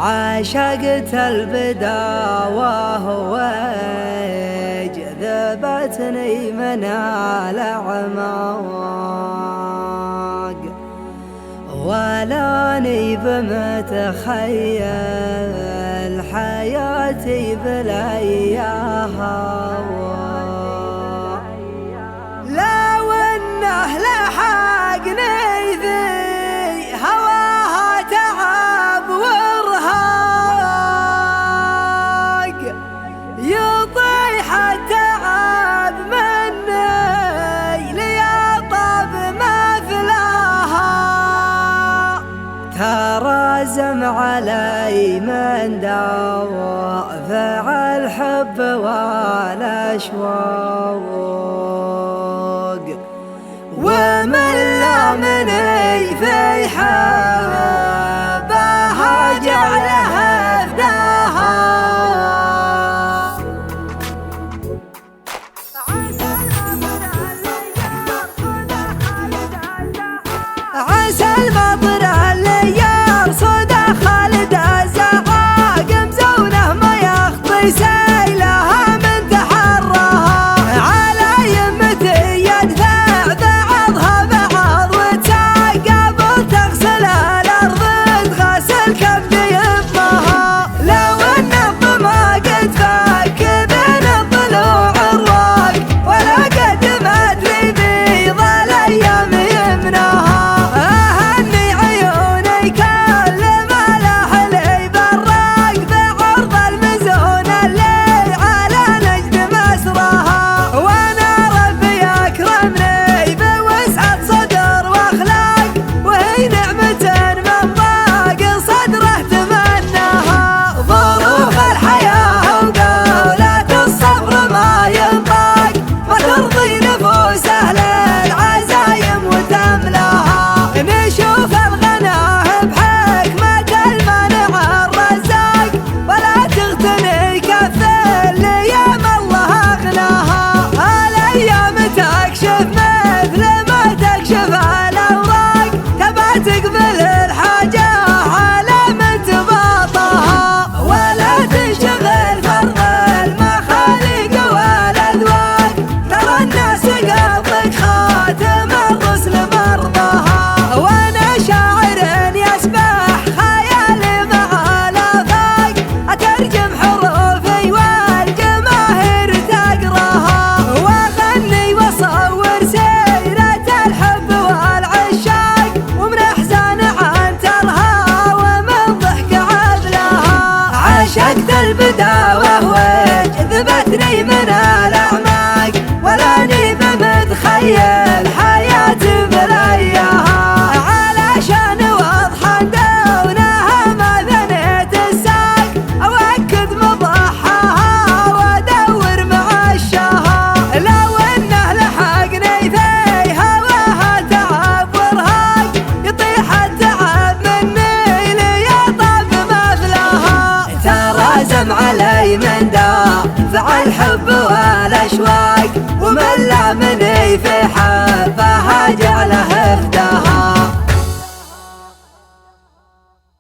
عاشقت البداوة وجذبتني من الأعماق، ولاني بمتخيل حياتي بلا إياها. لو انه لحقني ذي هواها تعب وارهاق، يطيح التعب مني ليطاب مثلها. ترازم علي من دوافع الحب والأشواق، ومن لامني في حبها جعلها فداها. عسى المطر اللي يرصد خالد الزعاق، مزونه ما يخطي سيلها من تحرها. على يمتي يدفع بعضها بعض وتعقب تغسل الأرض تغسل كبد يمها. لو ان الظما قد فك بين الضلوع الراق، ولا قدمت لي بيض الأيام يمناها. تقبل الحاجة على من تباطها، ولا تنشغل فرض المخالق والأذواق. ترى الناس قلبك خاتم الرسل مرضاها، وانا شاعر يسبح خيالي مع الآفاق. أترجم حروفي والجماهير تقراها، واغني واصور سيرة الحب والعشاق، ومن احزان عن ترها ومن ضحك عبلها. عاشقت البداوة وجذبتني من الأعماق، ولاني بمتخيل حياتي بلا إياها. علشان واضحة دونها ما ثنيت الساق، أوكد مضحاها وأدور معشاها. لو انه لحقني في هواها تعب وارهاق، يطيح التعب مني ليطاب مثلها. ترازم علي من دافع الحب والأشواق، ومن لامني في حبها جعله فداها.